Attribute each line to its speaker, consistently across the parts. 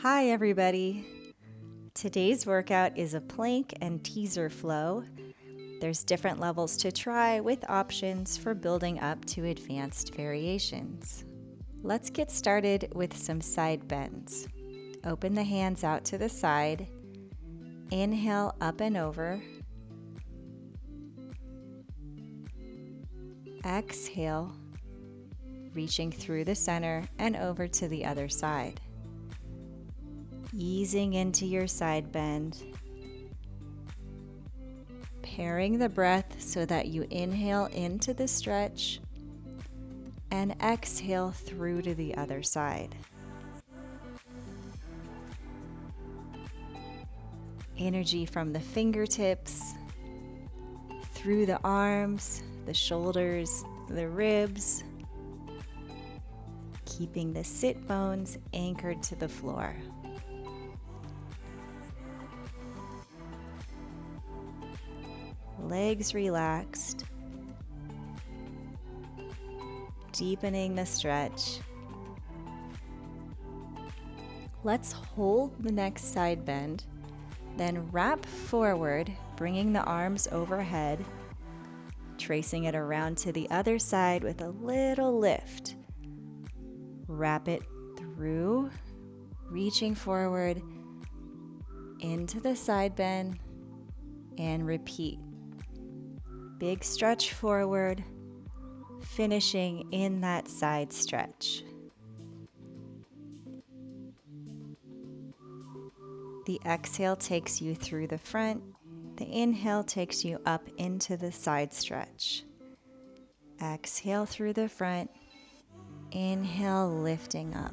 Speaker 1: Hi everybody! Today's workout is a plank and teaser flow. There's different levels to try with options for building up to advanced variations. Let's get started with some side bends. Open the hands out to the side. Inhale up and over. Exhale, reaching through the center and over to the other side. Easing into your side bend, pairing the breath so that you inhale into the stretch and exhale through to the other side. Energy from the fingertips, through the arms, the shoulders, the ribs, keeping the sit bones anchored to the floor. Legs relaxed, deepening the stretch. Let's hold the next side bend, then wrap forward, bringing the arms overhead, tracing it around to the other side with a little lift. Wrap it through, reaching forward into the side bend, and repeat. Big stretch forward, finishing in that side stretch. The exhale takes you through the front. The inhale takes you up into the side stretch. Exhale through the front. Inhale, lifting up.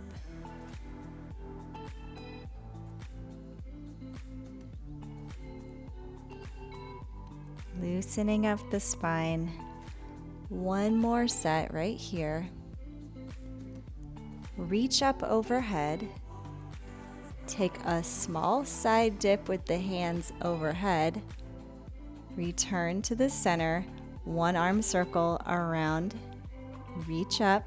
Speaker 1: Loosening up the spine. One more set right here. Reach up overhead. Take a small side dip with the hands overhead. Return to the center. One arm circle around. Reach up.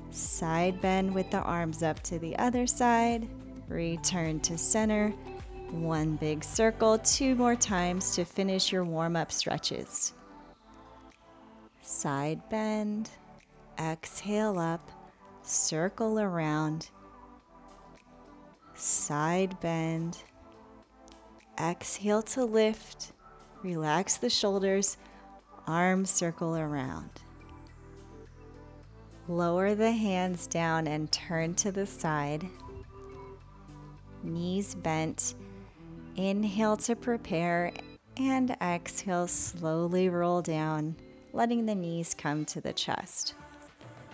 Speaker 1: Side bend with the arms up to the other side. Return to center. One big circle, 2 more times to finish your warm-up stretches. Side bend, exhale up, circle around, side bend, exhale to lift, relax the shoulders, arms circle around. Lower the hands down and turn to the side, knees bent. Inhale to prepare and exhale, slowly roll down, letting the knees come to the chest.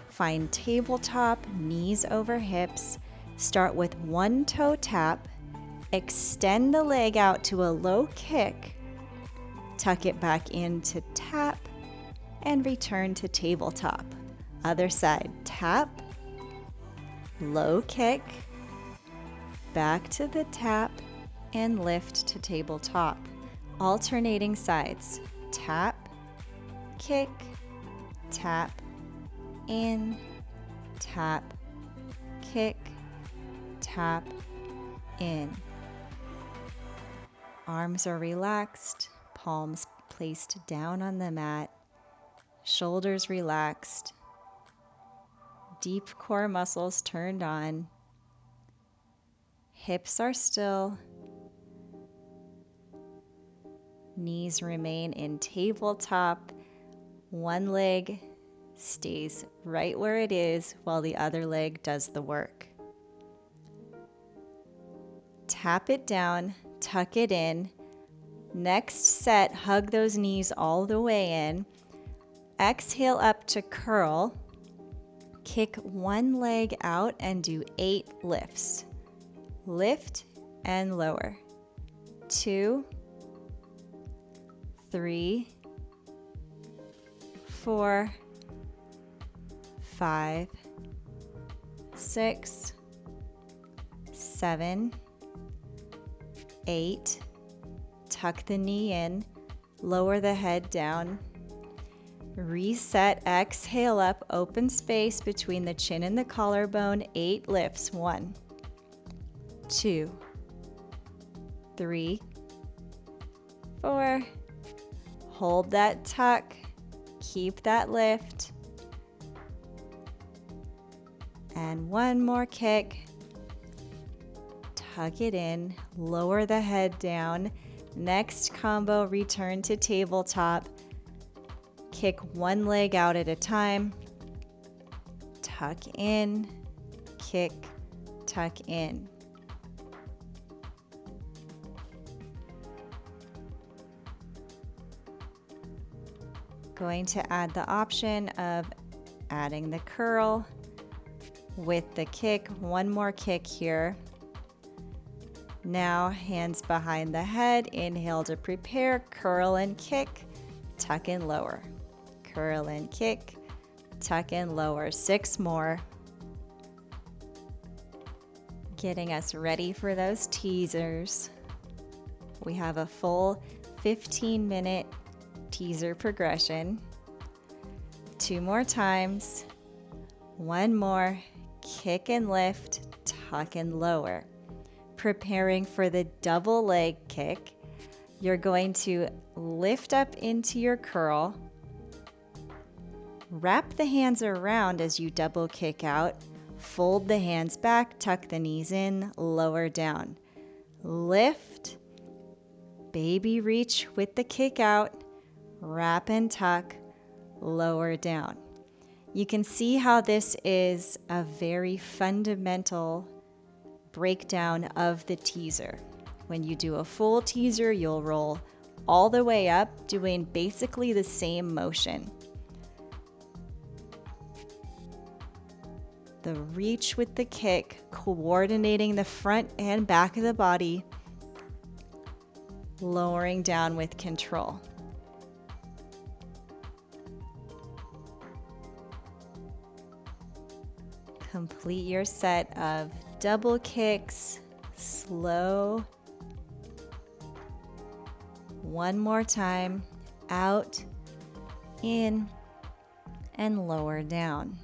Speaker 1: Find tabletop, knees over hips. Start with one toe tap. Extend the leg out to a low kick. Tuck it back into tap and return to tabletop. Other side, tap, low kick, back to the tap, and lift to tabletop. Alternating sides. Tap, kick, tap, in, tap, kick, tap, in. Arms are relaxed, palms placed down on the mat, shoulders relaxed, deep core muscles turned on, hips are still, knees remain in tabletop. One leg stays right where it is while the other leg does the work. Tap it down, tuck it in. Next set, hug those knees all the way in. Exhale up to curl. Kick one leg out and do 8 lifts. Lift and lower. 2, 3, 4, 5, 6, 7, 8. Tuck the knee in, lower the head down. Reset, exhale up, open space between the chin and the collarbone. 8 lifts. 1, 2, 3, 4. Hold that tuck. Keep that lift. And one more kick. Tuck it in. Lower the head down. Next combo, return to tabletop. Kick one leg out at a time. Tuck in. Kick. Tuck in. Going to add the option of adding the curl with the kick. One more kick here. Now hands behind the head. Inhale to prepare. Curl and kick. Tuck and lower. Curl and kick. Tuck and lower. 6 more. Getting us ready for those teasers. We have a full 15-minute teaser progression. 2 more times. 1 more. Kick and lift. Tuck and lower. Preparing for the double leg kick. You're going to lift up into your curl. Wrap the hands around as you double kick out. Fold the hands back, tuck the knees in, lower down. Lift, baby reach with the kick out, wrap and tuck, lower down. You can see how this is a very fundamental breakdown of the teaser. When you do a full teaser, you'll roll all the way up, doing basically the same motion. The reach with the kick, coordinating the front and back of the body, lowering down with control. Complete your set of double kicks, slow. One more time, out, in, and lower down.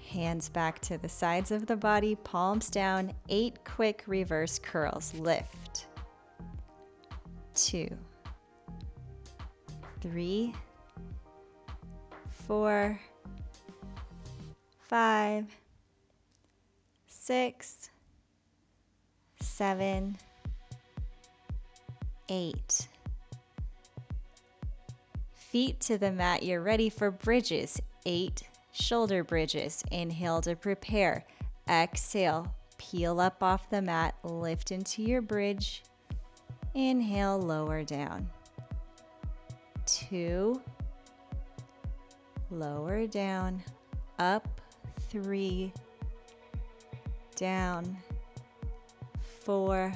Speaker 1: Hands back to the sides of the body, palms down, 8 quick reverse curls. Lift. 2, 3, 4, 5, 6, 7, 8. Feet to the mat. You're ready for bridges. 8 shoulder bridges. Inhale to prepare. Exhale. Peel up off the mat. Lift into your bridge. Inhale, lower down. 2. Lower down. Up. 3. Down. 4.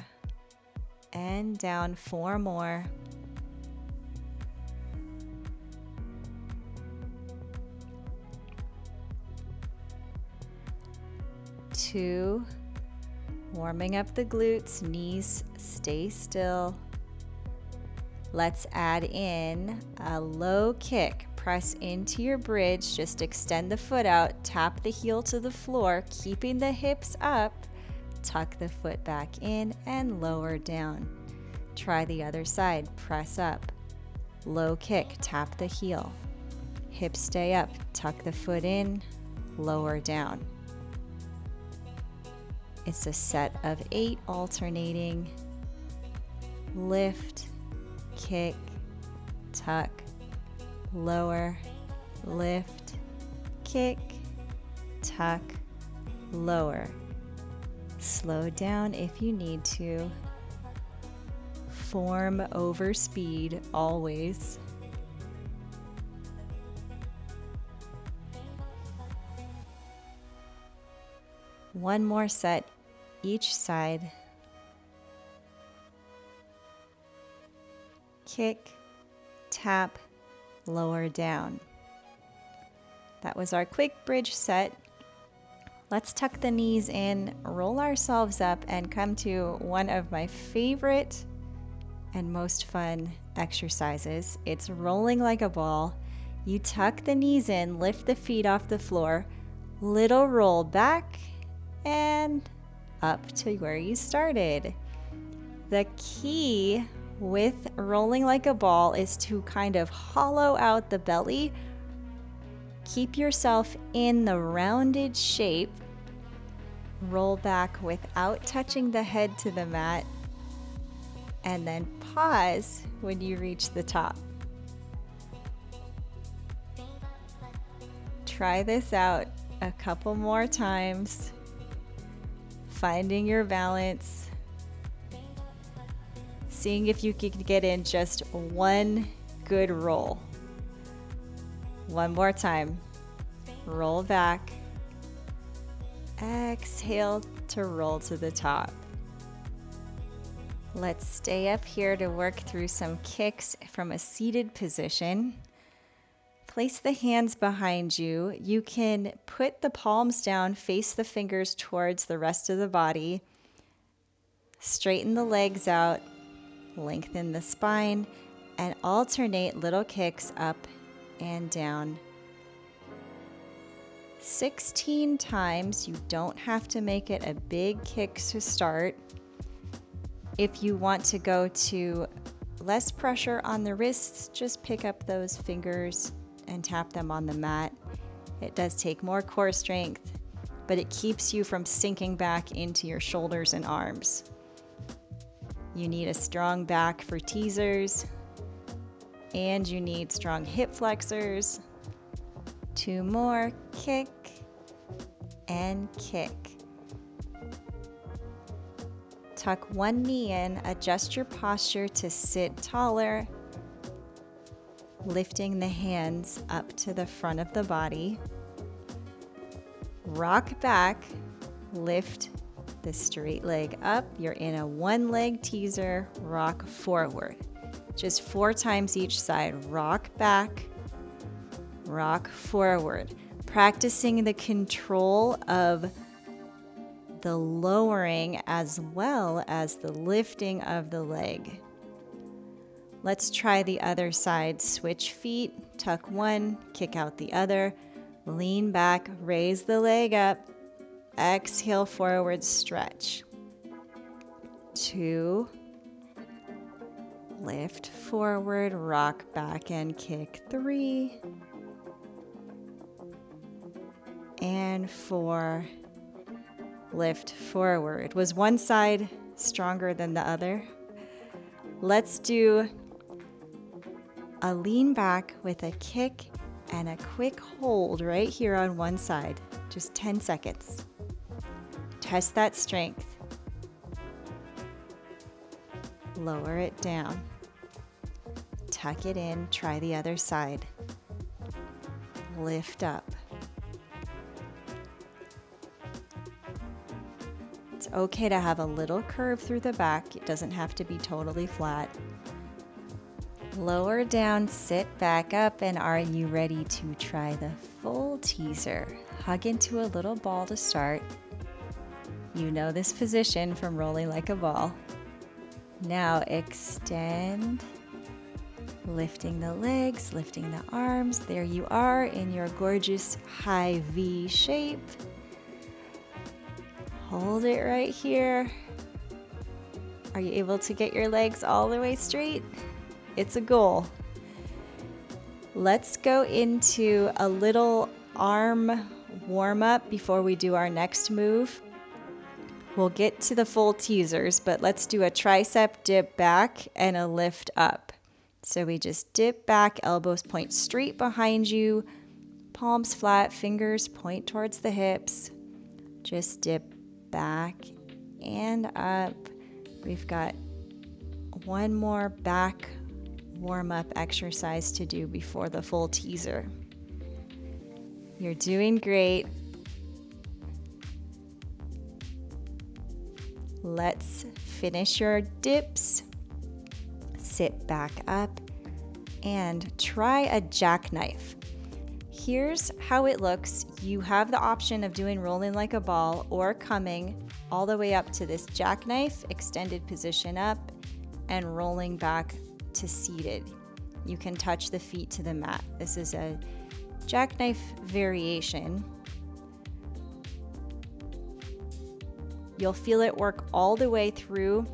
Speaker 1: And down. 4 more. 2. Warming up the glutes, knees stay still. Let's add in a low kick. Press into your bridge, just extend the foot out, tap the heel to the floor, keeping the hips up, tuck the foot back in and lower down. Try the other side, press up. Low kick, tap the heel. Hips stay up, tuck the foot in, lower down. It's a set of 8 alternating. Lift, kick, tuck, lower, lift, kick, tuck, lower. Slow down if you need to. Form over speed always. One more set each side. Kick, tap, lower down. That was our quick bridge set. Let's tuck the knees in, roll ourselves up, and come to one of my favorite and most fun exercises. It's rolling like a ball. You tuck the knees in, lift the feet off the floor, little roll back and up to where you started. The key with rolling like a ball is to kind of hollow out the belly. Keep yourself in the rounded shape. Roll back without touching the head to the mat, and then pause when you reach the top. Try this out a couple more times, finding your balance, seeing if you can get in just one good roll. One more time. Roll back. Exhale to roll to the top. Let's stay up here to work through some kicks from a seated position. Place the hands behind you. You can put the palms down, face the fingers towards the rest of the body. Straighten the legs out, lengthen the spine, and alternate little kicks up and down. 16 times. You don't have to make it a big kick to start. If you want to go to less pressure on the wrists, just pick up those fingers and tap them on the mat. It does take more core strength, but it keeps you from sinking back into your shoulders and arms. You need a strong back for teasers, and you need strong hip flexors. 2 more. Kick and kick. Tuck one knee in, adjust your posture to sit taller, lifting the hands up to the front of the body. Rock back, lift the straight leg up. You're in a one leg teaser, rock forward. Just 4 times each side. Rock back, rock forward. Practicing the control of the lowering as well as the lifting of the leg. Let's try the other side. Switch feet, tuck one, kick out the other, lean back, raise the leg up, exhale forward, stretch. 2, lift forward, rock back and kick. 3, and 4, lift forward. Was one side stronger than the other? Let's do a lean back with a kick and a quick hold right here on one side. Just 10 seconds. Test that strength. Lower it down. Tuck it in. Try the other side. Lift up. It's okay to have a little curve through the back. It doesn't have to be totally flat. Lower down, sit back up, and are you ready to try the full teaser? Hug into a little ball to start. You know this position from rolling like a ball. Now extend, lifting the legs, lifting the arms. There you are in your gorgeous high V shape. Hold it right here. Are you able to get your legs all the way straight? It's a goal. Let's go into a little arm warm up before we do our next move. We'll get to the full teasers, but let's do a tricep dip back and a lift up. So we just dip back, elbows point straight behind you, palms flat, fingers point towards the hips. Just dip back and up. We've got one more back warm-up exercise to do before the full teaser. You're doing great. Let's finish your dips. Sit back up and try a jackknife. Here's how it looks. You have the option of doing rolling like a ball or coming all the way up to this jackknife, extended position up, and rolling back to seated. You can touch the feet to the mat. This is a jackknife variation. You'll feel it work all the way through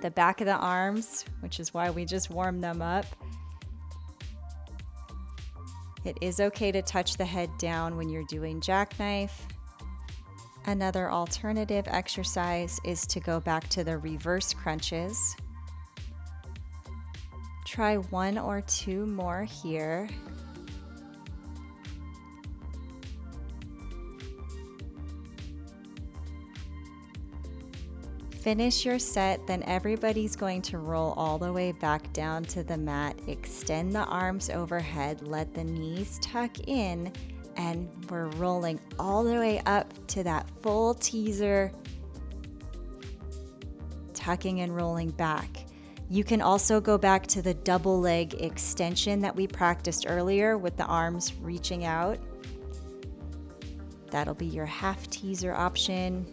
Speaker 1: the back of the arms, which is why we just warmed them up. It is okay to touch the head down when you're doing jackknife. Another alternative exercise is to go back to the reverse crunches. Try 1 or 2 more here. Finish your set, then everybody's going to roll all the way back down to the mat. Extend the arms overhead, let the knees tuck in, and we're rolling all the way up to that full teaser, tucking and rolling back. You can also go back to the double leg extension that we practiced earlier with the arms reaching out. That'll be your half teaser option.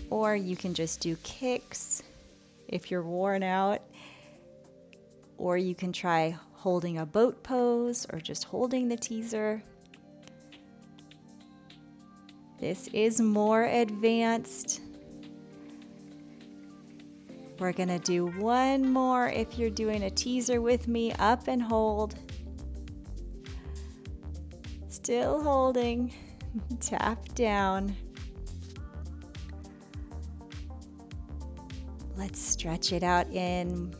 Speaker 1: Or you can just do kicks if you're worn out. Or you can try holding a boat pose or just holding the teaser. This is more advanced. We're gonna do 1 more if you're doing a teaser with me. Up and hold. Still holding. Tap down. Let's stretch it out in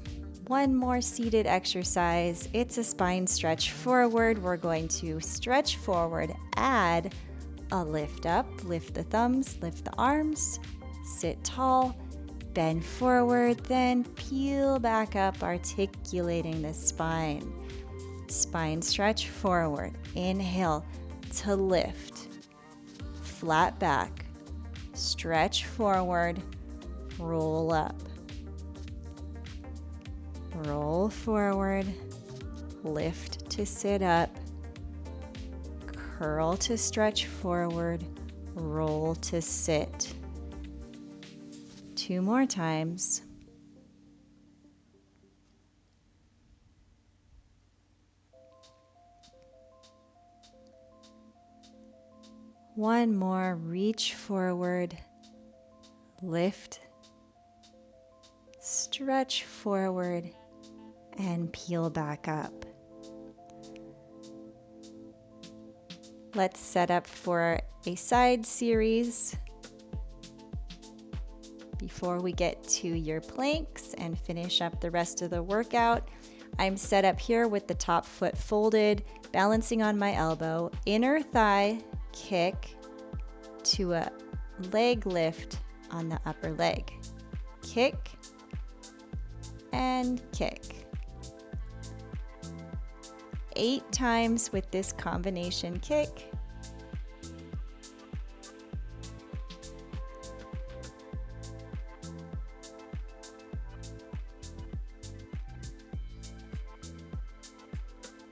Speaker 1: 1 more seated exercise. It's a spine stretch forward. We're going to stretch forward, add a lift up, lift the thumbs, lift the arms, sit tall, bend forward, then peel back up, articulating the spine. Spine stretch forward. Inhale to lift, flat back, stretch forward, roll up. Roll forward, lift to sit up, curl to stretch forward, roll to sit. 2 more times. One more, reach forward, lift, stretch forward, and peel back up. Let's set up for a side series before we get to your planks and finish up the rest of the workout. I'm set up here with the top foot folded, balancing on my elbow, inner thigh kick to a leg lift on the upper leg. Kick and kick. 8 times with this combination kick.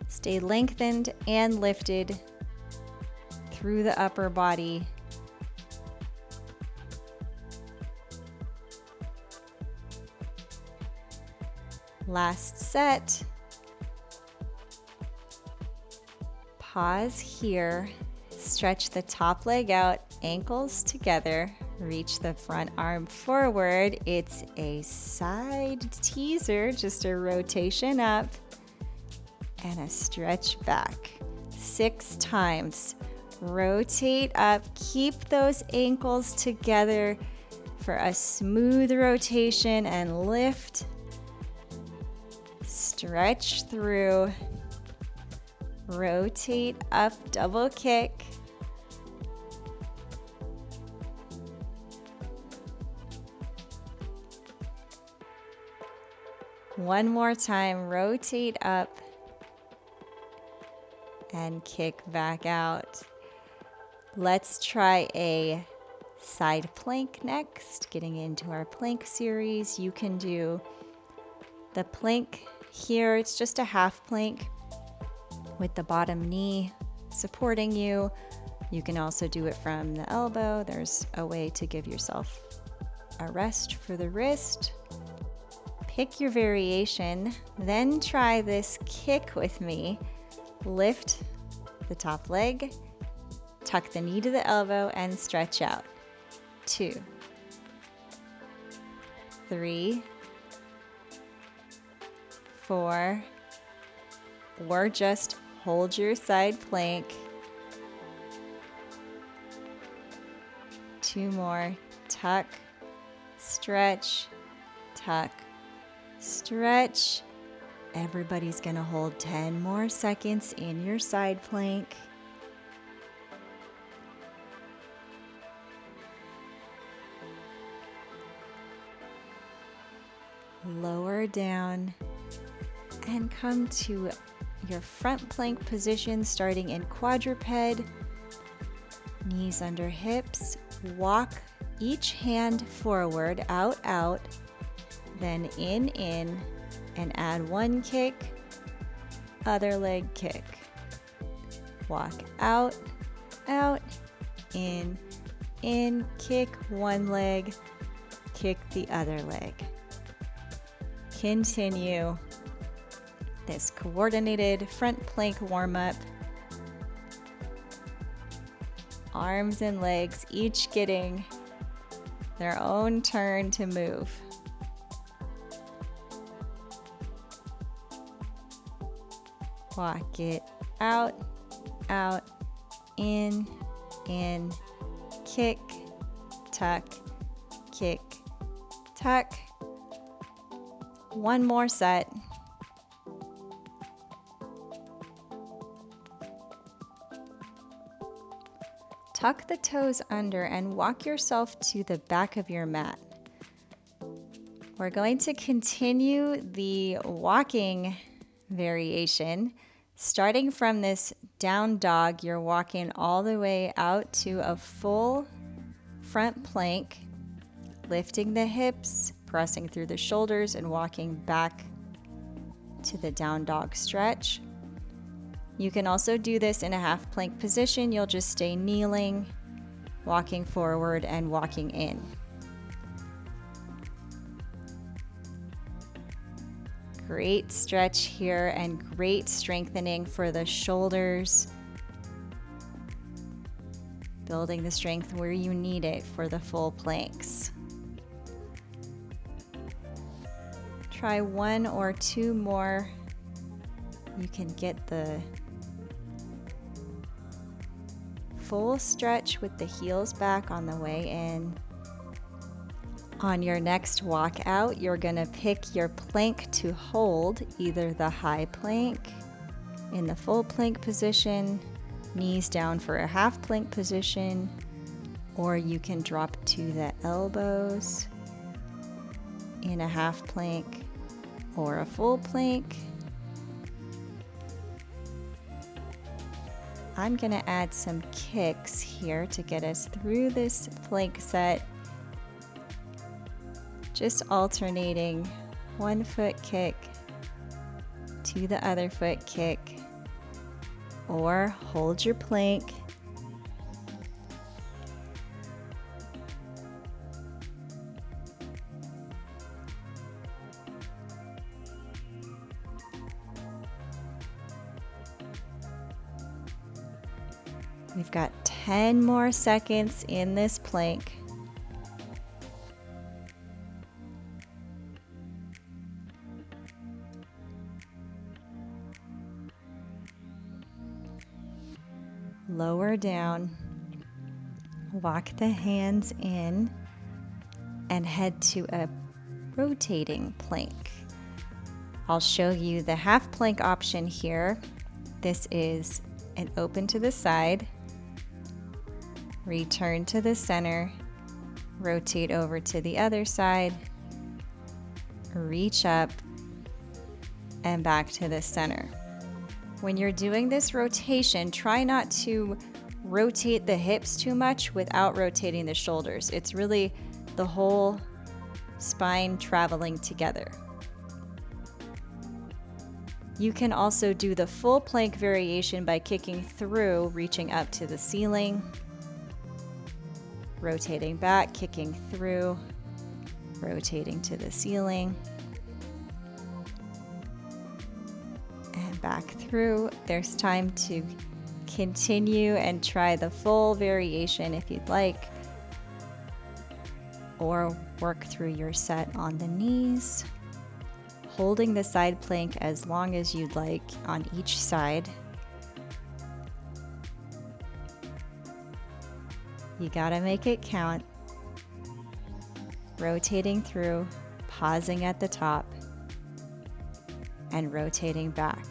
Speaker 1: Stay lengthened and lifted through the upper body. Last set. Pause here, stretch the top leg out, ankles together, reach the front arm forward. It's a side teaser, just a rotation up and a stretch back. 6 times. Rotate up, keep those ankles together for a smooth rotation and lift. Stretch through. Rotate up, double kick. One more time, rotate up and kick back out. Let's try a side plank next. Getting into our plank series, you can do the plank here. It's just a half plank with the bottom knee supporting you. You can also do it from the elbow. There's a way to give yourself a rest for the wrist. Pick your variation, then try this kick with me. Lift the top leg, tuck the knee to the elbow, and stretch out. 2, 3, 4, or just hold your side plank. 2 more. Tuck, stretch, tuck, stretch. Everybody's gonna hold 10 more seconds in your side plank. Lower down and come to your front plank position, starting in quadruped. Knees under hips. Walk each hand forward, out, out, then in, and add 1 kick, other leg kick. Walk out, out, in, kick 1 leg, kick the other leg. Continue this coordinated front plank warm-up. Arms and legs each getting their own turn to move. Walk it out, out, in, kick, tuck, tuck. 1 more set. Tuck the toes under and walk yourself to the back of your mat. We're going to continue the walking variation. Starting from this down dog, you're walking all the way out to a full front plank, lifting the hips, pressing through the shoulders, and walking back to the down dog stretch. You can also do this in a half plank position. You'll just stay kneeling, walking forward and walking in. Great stretch here and great strengthening for the shoulders. Building the strength where you need it for the full planks. Try 1 or 2 more. You can get the full stretch with the heels back on the way in. On your next walk out, you're gonna pick your plank to hold, either the high plank in the full plank position, knees down for a half plank position, or you can drop to the elbows in a half plank or a full plank. I'm gonna add some kicks here to get us through this plank set. Just alternating 1 foot kick to the other foot kick, or hold your plank. We've got 10 more seconds in this plank. Lower down, walk the hands in, and head to a rotating plank. I'll show you the half plank option here. This is an open to the side, return to the center, rotate over to the other side, reach up, and back to the center. When you're doing this rotation, try not to rotate the hips too much without rotating the shoulders. It's really the whole spine traveling together. You can also do the full plank variation by kicking through, reaching up to the ceiling, rotating back, kicking through, rotating to the ceiling, and back through. There's time to continue and try the full variation if you'd like. or work through your set on the knees, holding the side plank as long as you'd like on each side. You gotta make it count. Rotating through, pausing at the top, and rotating back.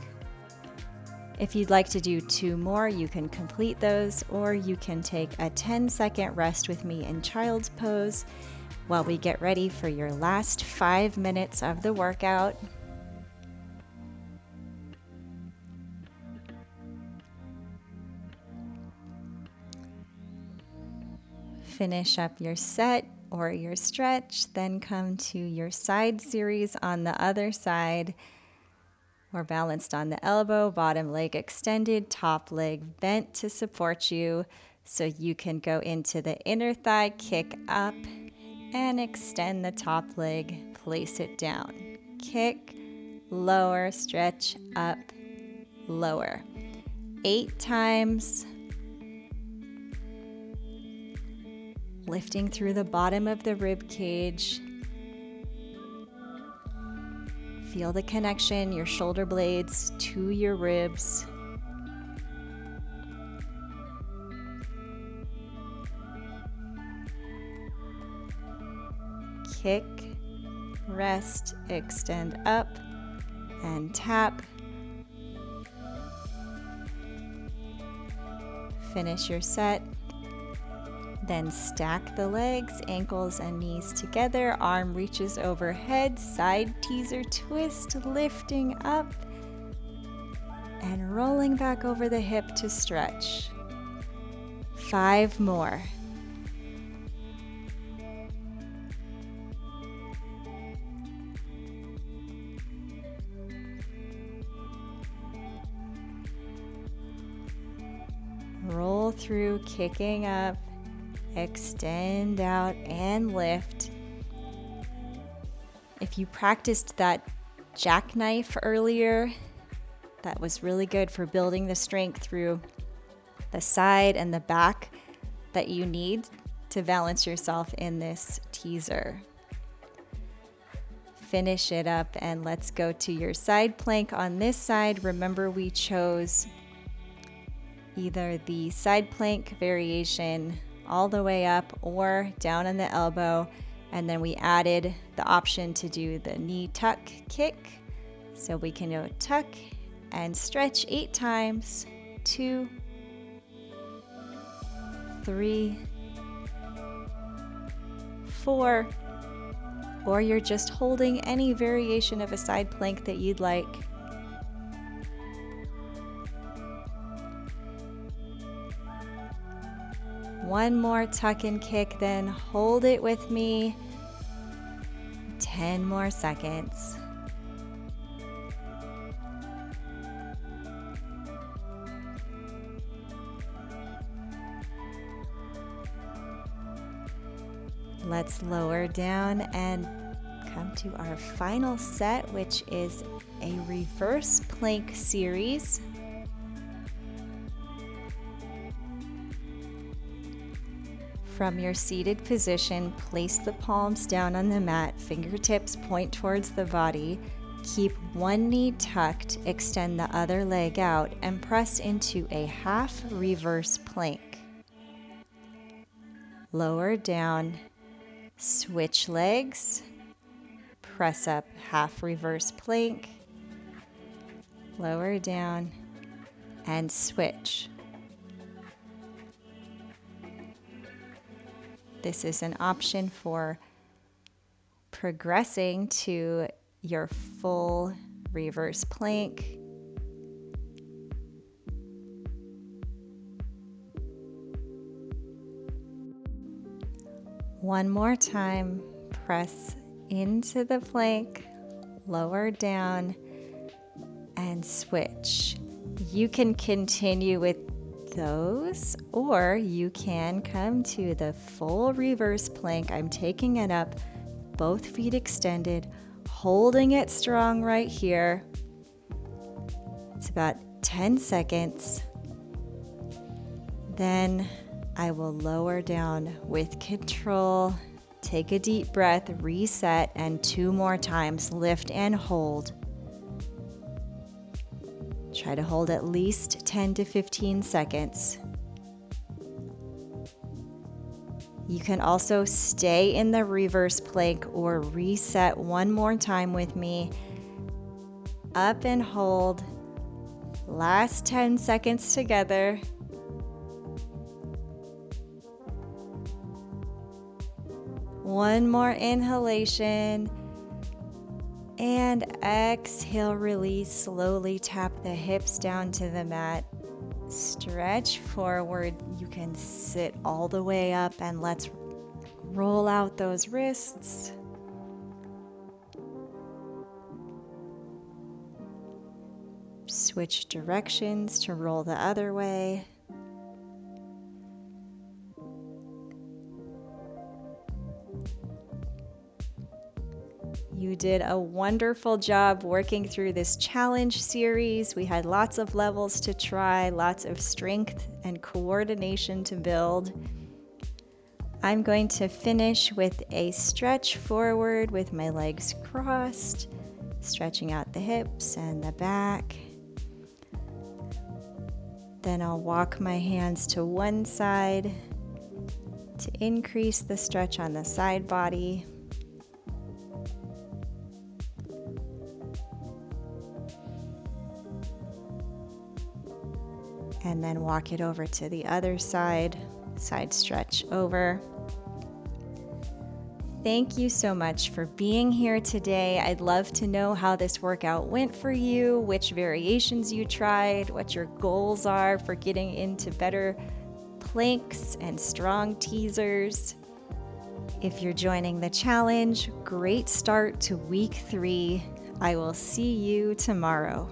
Speaker 1: If you'd like to do 2 more, you can complete those, or you can take a 10-second rest with me in child's pose while we get ready for your last 5 minutes of the workout. Finish up your set or your stretch, then come to your side series on the other side. We're balanced on the elbow, bottom leg extended, top leg bent to support you. So you can go into the inner thigh, kick up, and extend the top leg, place it down. Kick, lower, stretch, up, lower. 8 times. Lifting through the bottom of the rib cage. Feel the connection, your shoulder blades to your ribs. Kick, rest, extend up, and tap. Finish your set. Then stack the legs, ankles and knees together, arm reaches overhead, side teaser twist, lifting up and rolling back over the hip to stretch. 5 more. Roll through, kicking up. Extend out and lift. If you practiced that jackknife earlier, that was really good for building the strength through the side and the back that you need to balance yourself in this teaser. Finish it up and let's go to your side plank on this side. Remember, we chose either the side plank variation all the way up or down on the elbow, and then we added the option to do the knee tuck kick. So we can go tuck and stretch 8 times, 2, 3, 4, or you're just holding any variation of a side plank that you'd like. One more tuck and kick, then hold it with me. 10 more seconds. Let's lower down and come to our final set, which is a reverse plank series. From your seated position, place the palms down on the mat, fingertips point towards the body. Keep one knee tucked, extend the other leg out, and press into a half reverse plank. Lower down, switch legs, press up, half reverse plank, lower down, and switch. This is an option for progressing to your full reverse plank. One more time, press into the plank, lower down, and switch. You can continue with those, or you can come to the full reverse plank. I'm taking it up, both feet extended, holding it strong right here. It's about 10 seconds. Then I will lower down with control, Take a deep breath, reset, and 2 more times. Lift and hold. Try to hold at least 10 to 15 seconds. You can also stay in the reverse plank or reset one more time with me. Up and hold. Last 10 seconds together. One more inhalation. And exhale, release. Slowly tap the hips down to the mat. Stretch forward. You can sit all the way up, and let's roll out those wrists. Switch directions to roll the other way. You did a wonderful job working through this challenge series. We had lots of levels to try, lots of strength and coordination to build. I'm going to finish with a stretch forward with my legs crossed, stretching out the hips and the back. Then I'll walk my hands to one side to increase the stretch on the side body. And then walk it over to the other side, side stretch over. Thank you so much for being here today. I'd love to know how this workout went for you, which variations you tried, what your goals are for getting into better planks and strong teasers. If you're joining the challenge, great start to week 3. I will see you tomorrow.